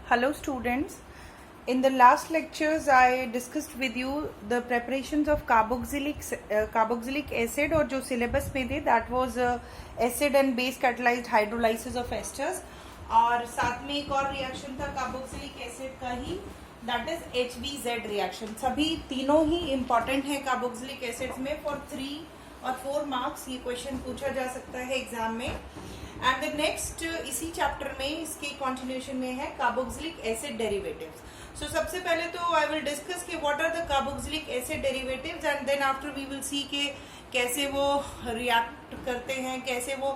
Hello students. In the last lectures I discussed with you the preparations of carboxylic acid और जो syllabus में थे that was acid and base catalyzed hydrolysis of esters और साथ में एक और reaction था carboxylic acid का ही that is HBZ reaction. सभी तीनों ही important है carboxylic acids में for 3 और 4 marks ये question पूछा जा सकता है exam में. एंड द नेक्स्ट इसी चैप्टर में इसके कंटिन्यूएशन में है कार्बोक्सिलिक एसिड डेरिवेटिव्स. सो सबसे पहले तो आई विल डिस्कस कि what are the carboxylic acid derivatives and then after we will see के कैसे वो रिएक्ट करते हैं, कैसे वो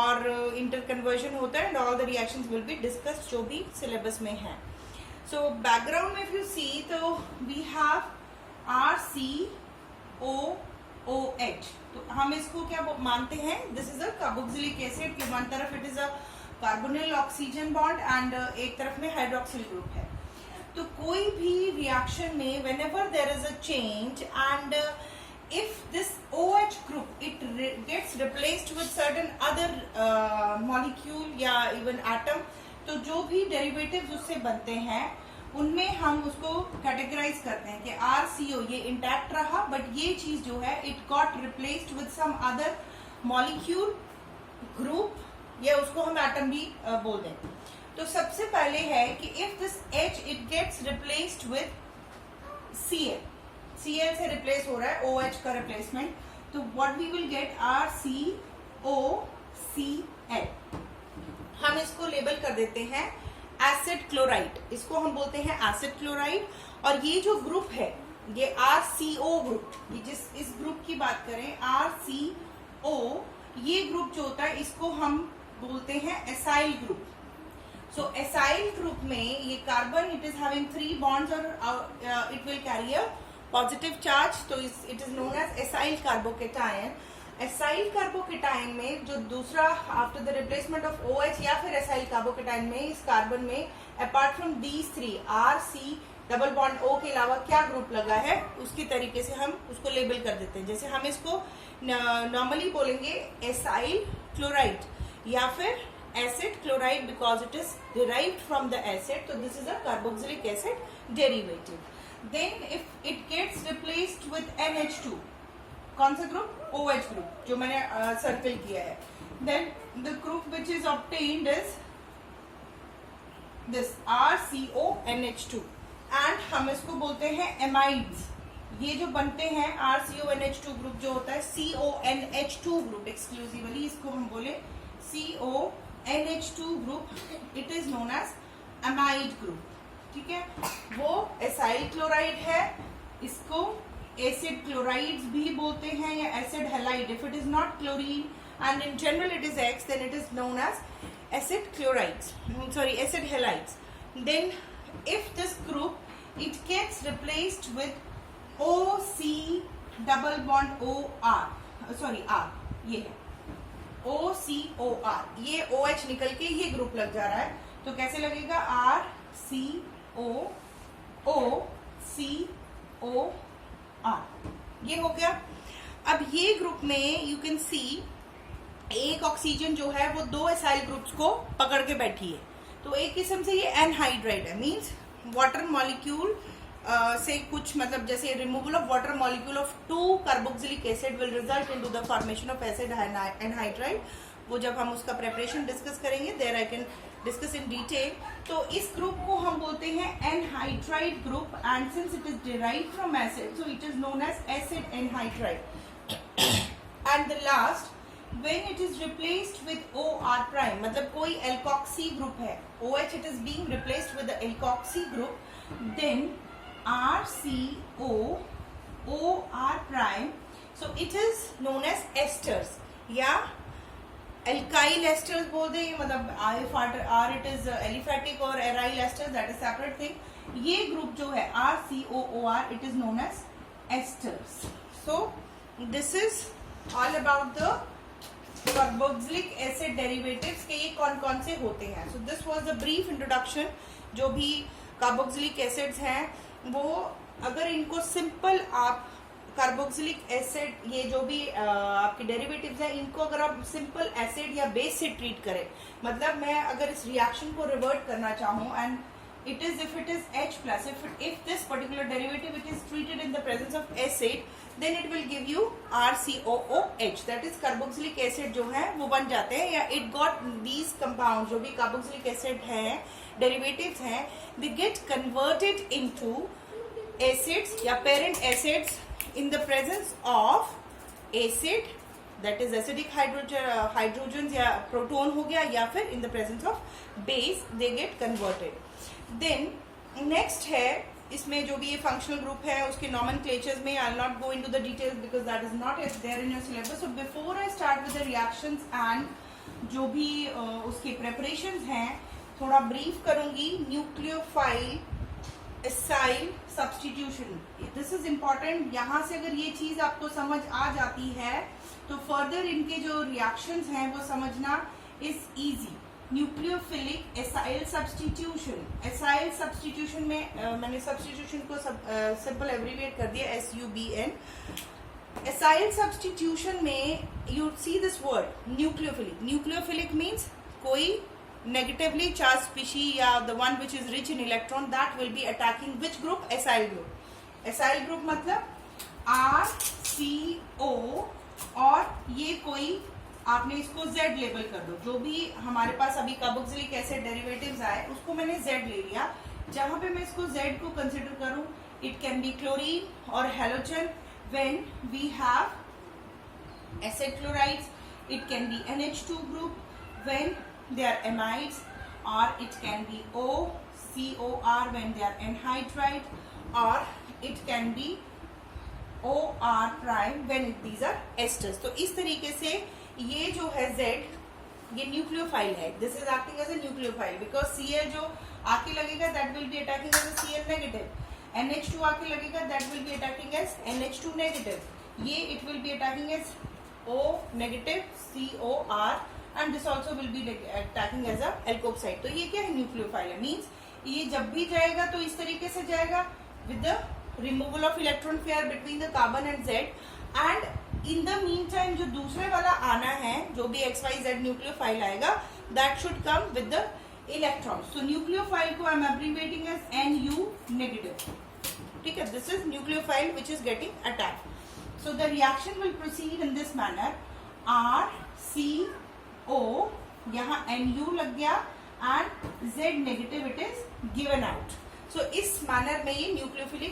और इंटरकन्वर्जन होता है and all the reactions will be discussed जो भी सिलेबस में है. सो बैकग्राउंड में इफ यू सी तो वी हैव RCOOH. तो हम इसको क्या मानते हैं, this is a carboxylic acid कि वन तरफ it is a carbonyl oxygen bond and एक तरफ में हाइड्रोक्सिल ग्रुप है. तो कोई भी रिएक्शन में whenever there is a change and if this OH group it gets replaced with certain other molecule या even atom, तो जो भी derivatives उससे बनते हैं उनमें हम उसको कैटेगराइज करते हैं कि RCO ये इंटैक्ट रहा बट ये चीज जो है it got replaced with some other molecule group या उसको हम एटम भी बोल दें. तो सबसे पहले है कि if this H it gets replaced with Cl से रिप्लेस हो रहा है OH का रिप्लेसमेंट, तो what we will get RCOCl. हम इसको लेबल कर देते हैं एसिड क्लोराइड, इसको हम बोलते हैं एसिड क्लोराइड. और ये जो ग्रुप है ये RCO ग्रुप, ये जिस इस ग्रुप की बात करें RCO, ये ग्रुप जो होता है इसको हम बोलते हैं acyl group. So acyl group में ये carbon it is having 3 bonds और it will carry a positive charge, तो it is known as acyl carbocation. Acyl carbocation में जो दूसरा after the replacement of OH या फिर एसाइल कार्बोकेटायन में इस कार्बन में apart from these 3 RC double bond O के अलावा क्या ग्रुप लगा है उसकी तरीके से हम उसको लेबल कर देते हैं. जैसे हम इसको नॉर्मली बोलेंगे एसाइल क्लोराइड या फिर acid chloride because it is derived from the acid, तो this is a carboxylic acid derivative. Then if it gets replaced with NH2, कौन सा ग्रुप? OH ग्रुप जो मैंने सर्कल किया है. Then the group which is obtained is this RCONH2 and हम इसको बोलते हैं एमाइड्स. ये जो बनते हैं RCONH2 ग्रुप जो होता है CONH2 ग्रुप एक्सक्लूसिवली, इसको हम बोले CONH2 group, it is known as amide group. ठीक है, वो एसाइल क्लोराइड है, इसको एसिड क्लोराइड्स भी बोलते हैं या acid halide. If it is not chlorine and in general it is X, then it is known as acid chlorides, acid halides. Then if this group it gets replaced with OC double bond OR, R, ये है OCOR, ये OH निकल के ये group लग जा रहा है, तो कैसे लगेगा RCOOCOR. ये हो गया. अब ये ग्रुप में यू कैन सी एक ऑक्सीजन जो है वो 2 एसाइल ग्रुप्स को पकड़ के बैठी है, तो एक किस्म से ये एनहाइड्राइड है. मींस वाटर मॉलिक्यूल से कुछ मतलब जैसे removal of water molecule of 2 carboxylic acid will result into the formation of acid anhydride. वो जब हम उसका प्रेपरेशन डिस्कस करेंगे there I can discuss in detail. तो इस ग्रुप को हम बोलते हैं anhydride group and since it is derived from acid so it is known as acid anhydride. And the last when it is replaced with OR prime, मतलब कोई alkoxy group है, OH it is being replaced with the alkoxy group, then RCOOR prime, so it is known as esters या alkyl esters बोल दे, मतलब R it is aliphatic और aryl esters, that is separate thing. ये group जो है RCOOR it is known as esters. So this is all about the carboxylic acid derivatives के ये कौन कौन से होते हैं. So this was the brief introduction. जो भी कार्बोक्सिलिक एसिड्स हैं वो अगर इनको सिंपल आप कार्बोक्सिलिक एसिड ये जो भी आपके डेरिवेटिव्स हैं इनको अगर आप सिंपल एसिड या बेस से ट्रीट करें, मतलब मैं अगर इस रिएक्शन को रिवर्ट करना चाहूँ and it is if it is H plus. If this particular derivative it is treated in the presence of acid, then it will give you RCOOH. That is carboxylic acid जो है वो बन जाते हैं, या it got these compounds जो भी carboxylic acid है, derivatives हैं, they get converted into acids या parent acids in the presence of acid, that is acidic hydrogens या proton हो गया, या फिर in the presence of base they get converted. Then next है, इसमें जो भी ये functional group है उसके nomenclatures में I'll not go into the details because that is not there in your syllabus. So before I start with the reactions and जो भी उसके preparations हैं, थोड़ा brief करूंगी. Nucleophile acyl substitution, this is important. यहाँ से अगर ये चीज आपको समझ आ जाती है तो further इनके जो reactions हैं वो समझना is easy. Nucleophilic acyl substitution. Acyl substitution में मैंने सब्स्टिट्यूशन को सिंपल एब्रीविएट कर दिया SUBN. एसाइल सब्स्टिट्यूशन में you see this word nucleophilic. Nucleophilic means कोई नेगेटिवली चार्ज स्पीशी या the one which is rich in electron that will be attacking which group? Acyl group. Acyl group मतलब RCO, और ये कोई आपने इसको Z label कर दो. जो भी हमारे पास अभी कार्बोक्सिलिक एसिड डेरिवेटिव्स आए उसको मैंने Z ले लिया. जहां पे मैं इसको Z को कंसिडर करूं, इट कैन बी क्लोरीन और halogen when we have acid chlorides. It can be NH2 group when they are amides, और it can be OCOR when they are anhydride, और it can be OR prime when these are esters. तो इस तरीके से ये जो है Z, ये न्यूक्लियोफाइल है. This is acting as a nucleophile because Cl जो आके लगेगा that will be attacking as a Cl negative. NH2 आके लगेगा that will be attacking as NH2 negative. ये it will be attacking as O negative COR, and this also will be attacking as a alkoxide. तो ये क्या है? Nucleophile है. Means ये जब भी जाएगा तो इस तरीके से जाएगा with the removal of electron pair between the carbon and Z. And in the mean time जो दूसरे वाला आना है, जो भी XYZ न्यूक्लियोफाइल आएगा, that should come with the electron. So nucleophile को I am abbreviating as NU negative. ठीक है, this is nucleophile which is getting attack. So the reaction will proceed in this manner. RCO, यहाँ NU लग गया, and Z negative it is given out. So इस manner में ये nucleophilic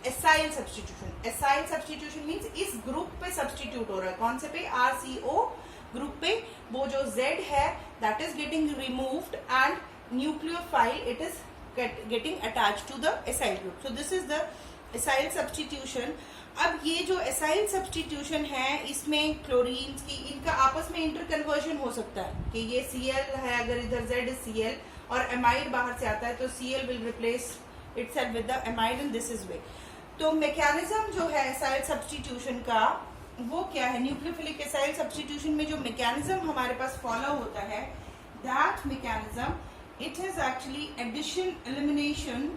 acyl substitution. Acyl substitution means इस group पे substitute हो रहा है. कौन से पे? RCO ग्रुप पे. वो जो Z है that is getting removed, and nucleophile it is getting attached to the acyl group. So this is the acyl substitution. अब ये जो एसाइल सब्स्टिट्यूशन है, इसमें क्लोरीन की इनका आपस में इंटरकन्वर्जन हो सकता है कि ये Cl है, अगर इधर Z इज Cl और एमाइड बाहर से आता है तो Cl will replace itself with the amide in this is way. तो मैकेनिज्म जो है एसाइल सब्स्टिट्यूशन का वो क्या है? न्यूक्लियोफिलिक एसाइल सब्स्टिट्यूशन में जो मैकेनिज्म हमारे पास फॉलो होता है, that mechanism it is actually addition elimination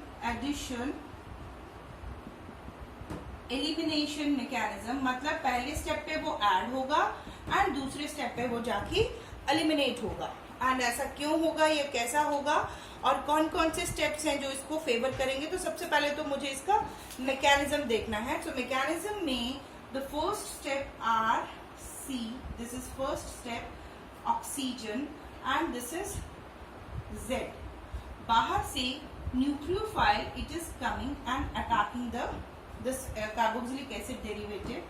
mechanism. मतलब पहले स्टेप पे वो ऐड होगा एंड दूसरे स्टेप पे वो जाके एलिमिनेट होगा. एंड ऐसा क्यों होगा, ये कैसा होगा, और कौन कौन से स्टेप्स हैं जो इसको फेवर करेंगे? तो सबसे पहले तो मुझे इसका मैकेनिज्म देखना है. तो मैकेनिज्म में the first step RC, this is first step oxygen, and this is Z. बाहर से nucleophile it is coming and attacking this carboxylic acid derivative,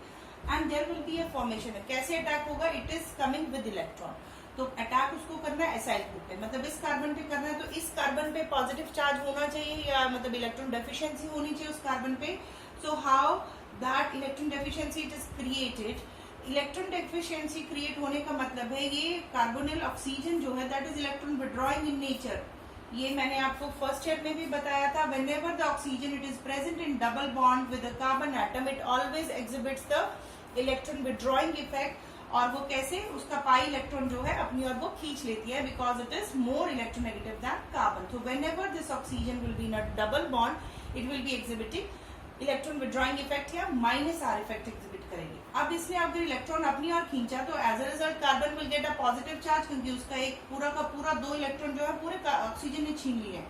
and there will be a formation. कैसे attack होगा? It is coming with electron. तो attack उसको करना है acyl group पे, मतलब इस कार्बन पे करना है. तो इस कार्बन पे पॉजिटिव चार्ज होना चाहिए, या मतलब इलेक्ट्रॉन डेफिशिएंसी होनी चाहिए उस कार्बन पे. So how that electron deficiency it is created? Electron deficiency create होने का मतलब है ये कार्बोनिल ऑक्सीजन जो है that is electron withdrawing in nature. ये मैंने आपको फर्स्ट ईयर में भी बताया था. Whenever the oxygen it is present in double bond with the carbon atom, it always exhibits the electron withdrawing effect. और वो कैसे? उसका पाई इलेक्ट्रॉन जो है अपनी ओर वो खींच लेती है because it is more electronegative than carbon. तो whenever this oxygen will be in a double bond, it will be exhibiting electron withdrawing effect या -R इफेक्ट एग्जिबिट करेगी. अब इसने अगर इलेक्ट्रॉन अपनी ओर खींचा तो as a result carbon will get a positive charge, क्योंकि उसका एक पूरा का पूरा 2 इलेक्ट्रॉन जो है पूरे ऑक्सीजन ने छीन लिए.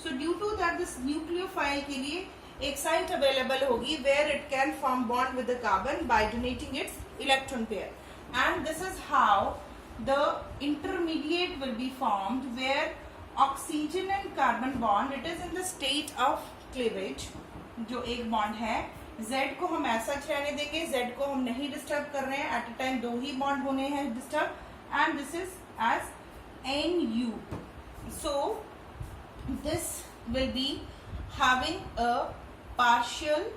So due to that this nucleophile के लिए एक साइट अवेलेबल होगी where it can form bond with the carbon by donating its electron pair, and this is how the intermediate will be formed where oxygen and carbon bond, it is in the state of cleavage. जो एक bond है Z को हम ऐसा रहने देंगे, Z को हम नहीं डिस्टर्ब कर रहे हैं, एट अ टाइम 2 ही बॉन्ड होने हैं disturb, and this is as NU. So this will be having a partial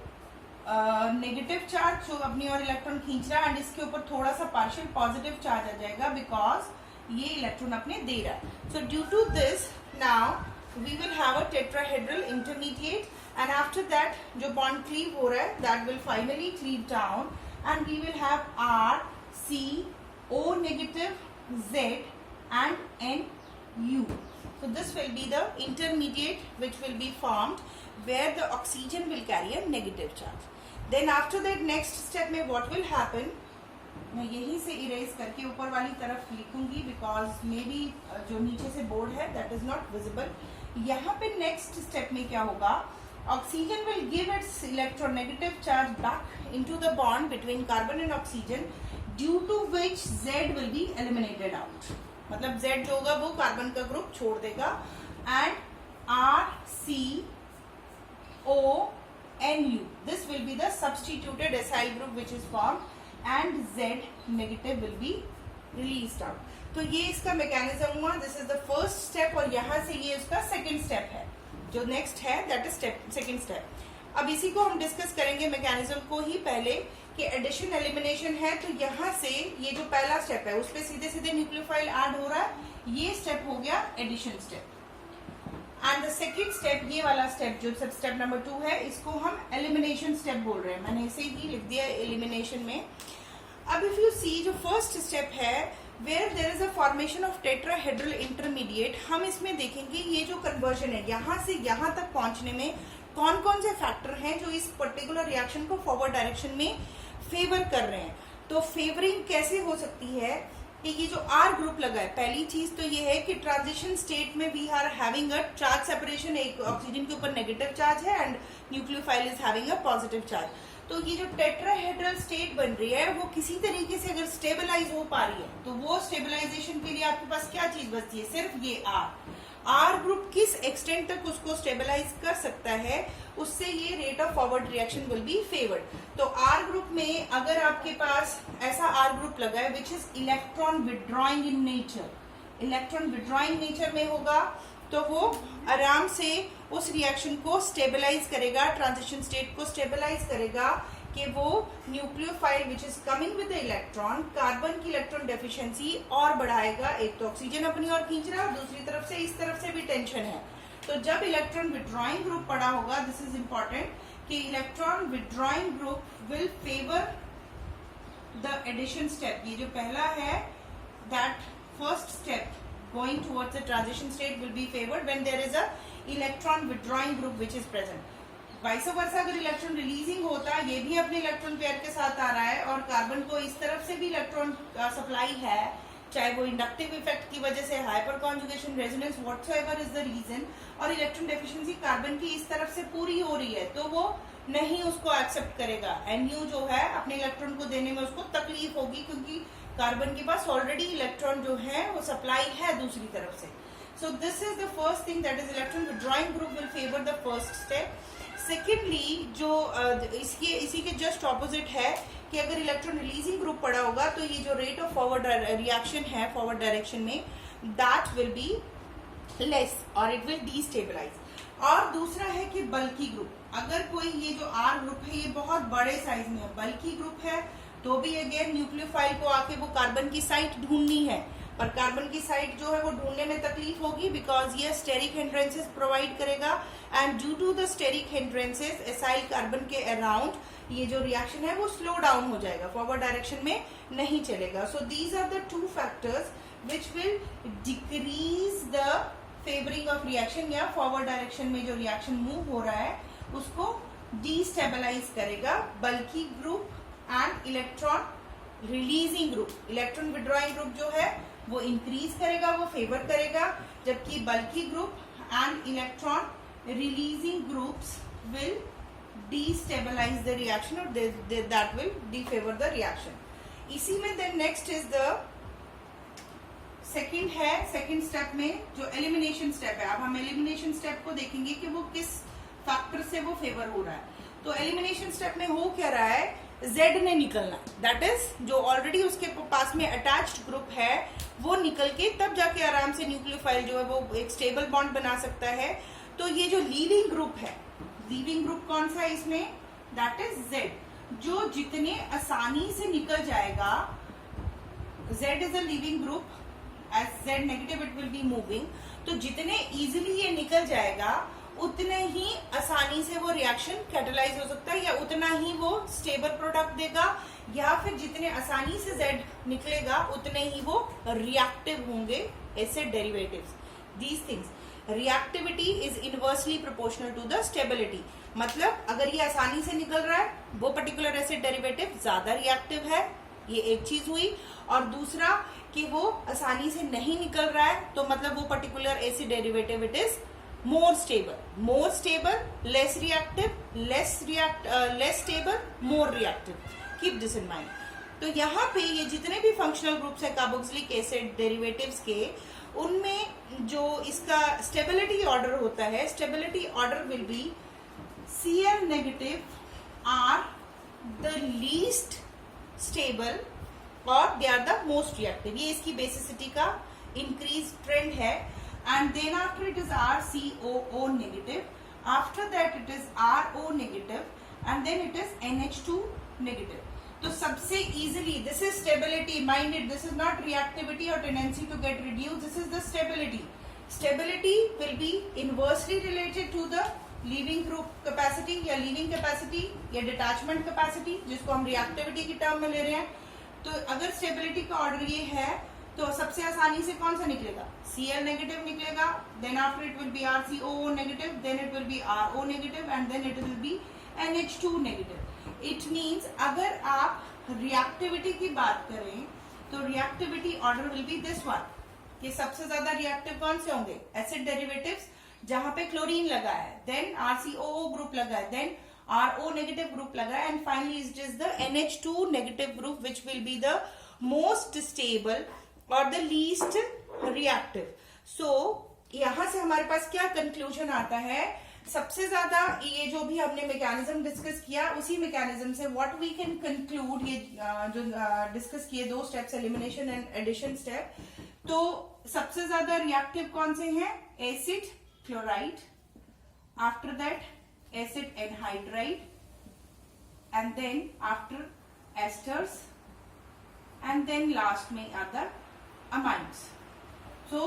negative charge जो अपनी और इलेक्ट्रॉन खींच रहा है, एंड इसके ऊपर थोड़ा सा पार्शियल पॉजिटिव चार्ज आ जाएगा बिकॉज ये इलेक्ट्रॉन अपने दे रहा है। So due to this now we will have a tetrahedral intermediate, and after that जो bond cleave हो रहा है that will finally cleave down and we will have R, C, O negative, Z and NU. So this will be the intermediate which will be formed where the oxygen will carry a negative charge. Then after that next step में what will happen, मैं यहीं से erase करके ऊपर वाली तरफ लिखूंगी because may be जो नीचे से बोर्ड है दैट इज नॉट विजिबल। यहाँ पे नेक्स्ट स्टेप में क्या होगा, oxygen will give its electronegative charge back into the bond between carbon and oxygen, due to which Z will be eliminated out. मतलब Z जो होगा वो कार्बन का ग्रुप छोड़ देगा, and R, C, O, NU, this will be the substituted acyl group which is formed, and Z negative will be released out. तो ये इसका मैकेनिज्म हुआ, this is the first step, और यहाँ से ये इसका सेकेंड स्टेप है। जो नेक्स्ट है दैट इज सेकेंड स्टेप। अब इसी को हम डिस्कस करेंगे मैकेनिज्म को ही पहले कि एडिशन एलिमिनेशन है, तो यहाँ से ये जो पहला स्टेप है उस पर सीधे सीधे न्यूक्लियोफाइल ऐड हो रहा है, ये स्टेप हो गया addition step. And the second step, ये वाला स्टेप जो स्टेप नंबर 2 है, इसको हम एलिमिनेशन स्टेप बोल रहे हैं, मैंने इसे ही लिख दिया एलिमिनेशन में। अब इफ यू सी जो फर्स्ट स्टेप है where there is a formation of tetrahedral intermediate, हम इसमें देखेंगे ये जो कन्वर्जन है यहाँ से यहाँ तक पहुंचने में कौन कौन से फैक्टर हैं जो इस पर्टिकुलर रिएक्शन को फॉरवर्ड डायरेक्शन में फेवर कर रहे हैं। तो फेवरिंग कैसे हो सकती है कि ये जो R ग्रुप लगा है, पहली चीज तो ये है कि ट्रांजिशन स्टेट में we are having a charge separation, एक ऑक्सीजन के ऊपर नेगेटिव चार्ज है and nucleophile is having a positive charge. तो ये जो टेट्राहेड्रल स्टेट बन रही है वो किसी तरीके से अगर स्टेबलाइज हो पा रही है तो वो स्टेबलाइजेशन के लिए आपके पास क्या चीज बचती है, सिर्फ ये R ग्रुप किस एक्सटेंट तक उसको स्टेबलाइज कर सकता है, उससे ये rate of forward reaction will be favoured. तो R ग्रुप में अगर आपके पास ऐसा R ग्रुप लगा है which is electron withdrawing in nature, electron withdrawing nature में होगा तो वो आराम से उस रिएक्शन को स्टेबलाइज करेगा, ट्रांजिशन स्टेट को स्टेबलाइज करेगा कि वो nucleophile which is coming with the electron, carbon की इलेक्ट्रॉन डेफिशिएंसी और बढ़ाएगा। एक तो ऑक्सीजन अपनी और खींच रहा है, दूसरी तरफ से इस तरफ से भी टेंशन है। तो जब इलेक्ट्रॉन विड्रॉइंग ग्रुप पड़ा होगा, दिस इज इंपॉर्टेंट कि electron withdrawing group will favour the addition step. ये जो पहला है that first step going towards the transition state will be favored when there is a electron withdrawing group which is present. Vice versa अगर electron releasing होता, ये भी अपने electron pair के साथ आ रहा है और कार्बन को इस तरफ से भी इलेक्ट्रॉन सप्लाई है, चाहे वो इंडक्टिव इफेक्ट की वजह से, hyperconjugation, resonance, whatsoever is the reason, और इलेक्ट्रॉन डेफिशिएंसी कार्बन की इस तरफ से पूरी हो रही है तो वो नहीं उसको एक्सेप्ट करेगा। NU जो है अपने इलेक्ट्रॉन को देने में उसको तकलीफ होगी क्योंकि कार्बन के पास ऑलरेडी इलेक्ट्रॉन जो है वो सप्लाई है दूसरी तरफ से। सो this is the first thing that is electron withdrawing group will favour the first step. Secondly जो इसी के जस्ट ऑपोजिट है कि अगर इलेक्ट्रॉन रिलीजिंग ग्रुप पड़ा होगा तो ये जो रेट ऑफ फॉरवर्ड रिएक्शन है फॉरवर्ड डायरेक्शन में दैट विल बी लेस और इट विल डीस्टेबलाइज। और दूसरा है कि बल्की ग्रुप, अगर कोई ये जो R ग्रुप है ये बहुत बड़े साइज में है, बल्की ग्रुप है, तो भी अगेन न्यूक्लियोफाइल को आके वो कार्बन की साइट ढूंढनी है, पर कार्बन की साइट जो है वो ढूंढने में तकलीफ होगी बिकॉज ये स्टेरिक हिंड्रेंसेस प्रोवाइड करेगा, and due to the steric hindrances acyl carbon के अराउंड ये जो रिएक्शन है वो स्लो डाउन हो जाएगा, फॉरवर्ड डायरेक्शन में नहीं चलेगा। So these are the 2 factors which will decrease the favouring of reaction, या फॉरवर्ड डायरेक्शन में जो रिएक्शन मूव हो रहा है उसको डीस्टेबलाइज करेगा। Bulky group and electron releasing group, electron withdrawing group जो है वो इंक्रीज करेगा, वो फेवर करेगा, जबकि bulky group and electron releasing groups will destabilize the reaction or that will defavor the reaction. इसी में then next is the second है, सेकेंड स्टेप में जो एलिमिनेशन स्टेप है. अब हम एलिमिनेशन स्टेप को देखेंगे कि वो किस फैक्टर से वो फेवर हो रहा है. तो एलिमिनेशन स्टेप में हो क्या रहा है, Z ने निकलना, दैट इज जो ऑलरेडी उसके पास में अटैच्ड ग्रुप है वो निकल के तब जाके आराम से न्यूक्लियोफाइल जो है वो एक स्टेबल बॉन्ड बना सकता है. तो ये जो लीविंग ग्रुप है, लीविंग ग्रुप कौन सा है इसमें, दैट इज Z, जो जितने आसानी से निकल जाएगा. Z is a leaving group, as Z negative it will be moving. तो जितने इजिली ये निकल जाएगा उतने ही आसानी से वो रिएक्शन कैटलाइज हो सकता है, या उतना ही वो स्टेबल प्रोडक्ट देगा, या फिर जितने आसानी से Z निकलेगा उतने ही वो रिएक्टिव होंगे acid derivatives. These things, reactivity is inversely proportional to the stability. मतलब अगर ये आसानी से निकल रहा है वो पर्टिकुलर एसिड डेरिवेटिव ज्यादा रिएक्टिव है, ये एक चीज हुई. और दूसरा कि वो आसानी से नहीं निकल रहा है तो मतलब वो particular acid derivative it is more stable, less reactive, less stable, more reactive. Keep this in mind. तो यहाँ पे ये जितने भी फंक्शनल ग्रुप्स है कार्बोक्सिलिक एसिड डेरिवेटिव्स के, उनमें जो इसका स्टेबिलिटी ऑर्डर होता है, stability order will be Cl negative are the least stable और they are the most reactive. ये इसकी बेसिसिटी का इंक्रीज ट्रेंड है. And then after it is RCOO negative, after that it is RO negative, and then it is NH2 negative. तो सबसे easily, this is stability, mind it, this is not reactivity or tendency to get reduced, this is the stability. Stability will be inversely related to the leaving group capacity या leaving capacity या detachment capacity, जिसको हम reactivity की term में ले रहे हैं. तो अगर stability का ऑर्डर ये है तो सबसे आसानी से कौन सा निकलेगा, Cl नेगेटिव निकलेगा. Then after it will be RCOO negative, then it will be RO negative, and then it will be NH2 negative. It means अगर आप रिएक्टिविटी की बात करें तो reactivity order will be this one. ये सबसे ज्यादा रिएक्टिव कौन से होंगे, एसिड डेरिवेटिव्स जहां पे क्लोरीन लगा है, देन RCOO ग्रुप लगा है, देन RO नेगेटिव ग्रुप लगा है, and finally it is the NH2 negative group which will be the most stable और द लीस्ट रिएक्टिव. सो यहां से हमारे पास क्या कंक्लूजन आता है, सबसे ज्यादा ये जो भी हमने मैकेनिज्म डिस्कस किया उसी मैकेनिज्म से व्हाट वी कैन कंक्लूड, ये जो डिस्कस किए दो steps, elimination and addition step. तो सबसे ज्यादा रिएक्टिव कौन से हैं, acid chloride, after that acid anhydride, and then after esters, and then last में आर अमाइंस. सो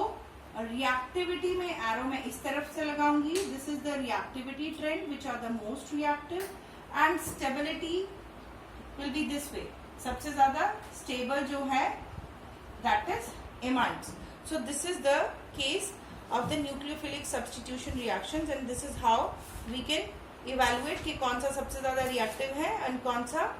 रिएक्टिविटी में एरो में इस तरफ से लगाऊंगी, this is the reactivity trend which are the most reactive, and stability will be this way. सबसे ज्यादा stable जो है that is amines. So this is the case of the nucleophilic substitution reactions, and this is how we can evaluate कि कौन सा सबसे ज्यादा reactive है एंड कौन सा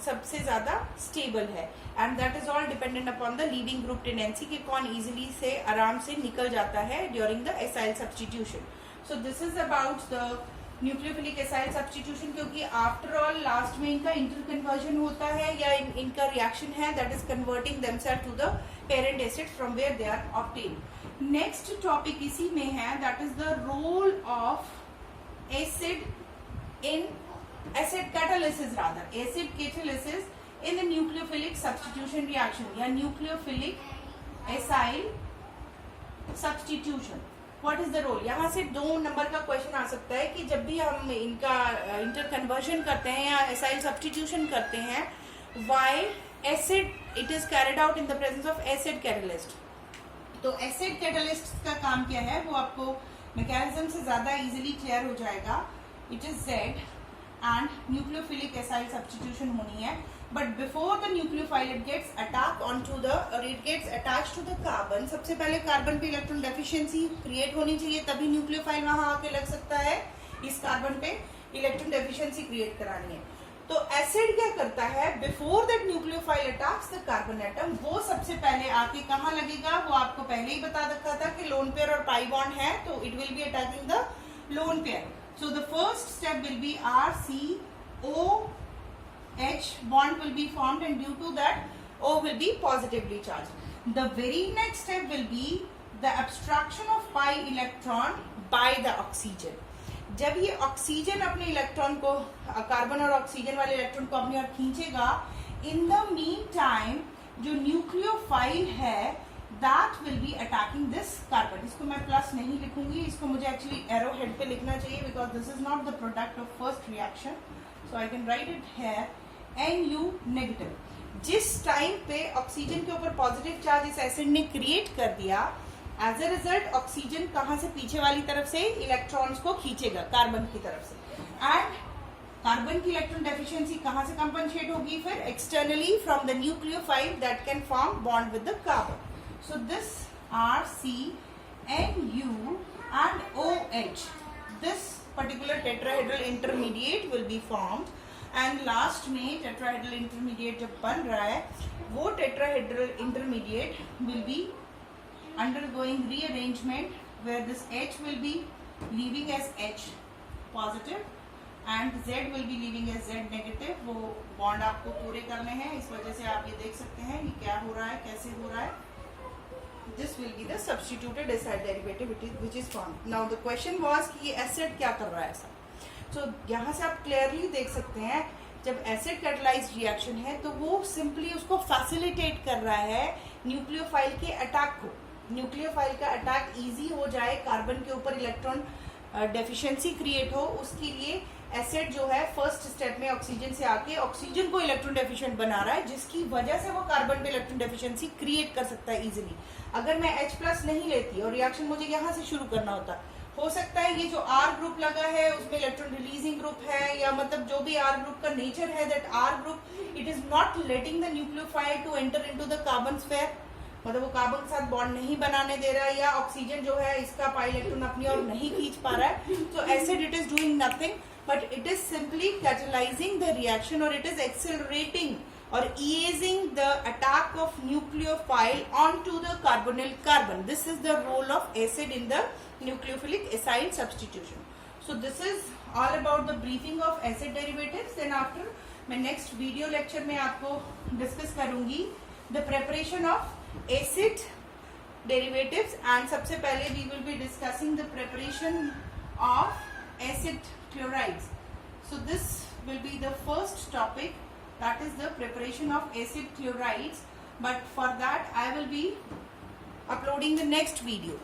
सबसे ज्यादा स्टेबल है. And that is all dependent upon the leaving group tendency कि कौन इजिली से आराम से निकल जाता है during the acyl substitution. So this is about the nucleophilic acyl substitution, क्योंकि आफ्टर ऑल लास्ट में इनका इंटरकन्वर्जन होता है या इनका रिएक्शन है that is converting themselves to the parent acid from where they are obtained. Next topic इसी में है, that is the role of acid in acid catalysis, rather acid catalysis in the nucleophilic substitution reaction या nucleophilic acyl substitution. What is the role? यहाँ से 2 number का question आ सकता है कि जब भी हम इनका इंटरकन्वर्जन करते हैं या एसाइल सब्स्टिट्यूशन करते हैं, why acid it is carried out in the presence of acid catalyst. तो acid catalyst का काम क्या है वो आपको मैकेनिज्म से ज्यादा इजीली क्लियर हो जाएगा. It is Z and nucleophilic acyl substitution होनी है, but before the nucleophile it gets attack onto the or it gets attached to the carbon. सबसे पहले कार्बन पे इलेक्ट्रॉन डेफिशिएंसी क्रिएट होनी चाहिए, तभी न्यूक्लियोफाइल वहां आके लग सकता है. इस कार्बन पे इलेक्ट्रॉन डेफिशिएंसी क्रिएट करानी है. तो एसिड क्या करता है, before that nucleophile attacks the carbon atom, वो सबसे पहले आके कहाँ लगेगा, वो आपको पहले ही बता रखा था कि लोन पेयर और पाई बॉन्ड है, तो it will be attacking the lone pair. So the first step will be RCOH bond will be formed, and due to that O will be positively charged. The very next step will be the abstraction of pi electron by the oxygen. जब ये oxygen अपने electron को, carbon और oxygen वाले electron को अपनी ओर खींचेगा, इन the mean time जो न्यूक्लियोफाइल है that will be attacking this carbon. इसको मैं प्लस नहीं लिखूंगी, इसको मुझे एक्चुअली एरो हेड पे लिखना चाहिए because this is not the product of first reaction. So I can write it here Nu negative. जिस टाइम पे ऑक्सीजन के ऊपर पॉजिटिव चार्ज इस एसिड ने क्रिएट कर दिया, एज ए रिजल्ट ऑक्सीजन कहां से, पीछे वाली तरफ से इलेक्ट्रॉन्स को खींचेगा कार्बन की तरफ से, एंड कार्बन की इलेक्ट्रॉन डेफिशिएंसी कहां से कंपनसेट होगी, फिर externally from the nucleophile that can form bond with the carbon. So this RCNu and OH, this particular tetrahedral intermediate will be formed. And last में tetrahedral intermediate जब बन रहा है, वो tetrahedral intermediate will B undergoing rearrangement where this H will be leaving as H positive and Z will be leaving as Z negative. वो bond आपको पूरे करने हैं, इस वजह से आप ये देख सकते हैं कि क्या हो रहा है, कैसे हो रहा है. This will be the substituted acid derivative which is formed. Now the question was कि ये एसिड क्या कर रहा है ऐसा. तो यहाँ से आप क्लियरली देख सकते हैं, जब एसिड कैटलाइज्ड रिएक्शन है तो वो सिंपली उसको फैसिलिटेट कर रहा है न्यूक्लियोफाइल के अटैक को. न्यूक्लियोफाइल का अटैक इजी हो जाए, कार्बन के ऊपर इलेक्ट्रॉन डेफिशिएंसी क्रिएट हो, उसके लिए एसिड जो है फर्स्ट स्टेप में ऑक्सीजन से आके ऑक्सीजन को इलेक्ट्रॉन डेफिशिएंट बना रहा है, जिसकी वजह से वो कार्बन पे इलेक्ट्रॉन डेफिशिएंसी क्रिएट कर सकता है इजीली. अगर मैं H+ नहीं लेती और रिएक्शन मुझे यहाँ से शुरू करना होता, हो सकता है ये जो R ग्रुप लगा है उसमें इलेक्ट्रॉन रिलीजिंग ग्रुप है, या मतलब जो भी R ग्रुप का नेचर है, that R group it is not letting the nucleophile to enter into the carbon sphere, मतलब वो कार्बन के साथ बॉन्ड नहीं बनाने दे रहा है, या ऑक्सीजन जो है इसका पाई इलेक्ट्रॉन अपनी ओर नहीं खींच पा रहा है. तो acid it is doing nothing but it is simply catalysing the reaction, और it is accelerating or easing the attack of nucleophile onto the carbonyl carbon. This is the role of acid in the nucleophilic acid substitution. So this is all about the briefing of acid derivatives. Then after मैं next video lecture में आपको discuss करूंगी the preparation of acid derivatives, and सबसे पहले we will be discussing the preparation of acid chlorides. So this will be the first topic, that is the preparation of acid chlorides, but for that I will be uploading the next video.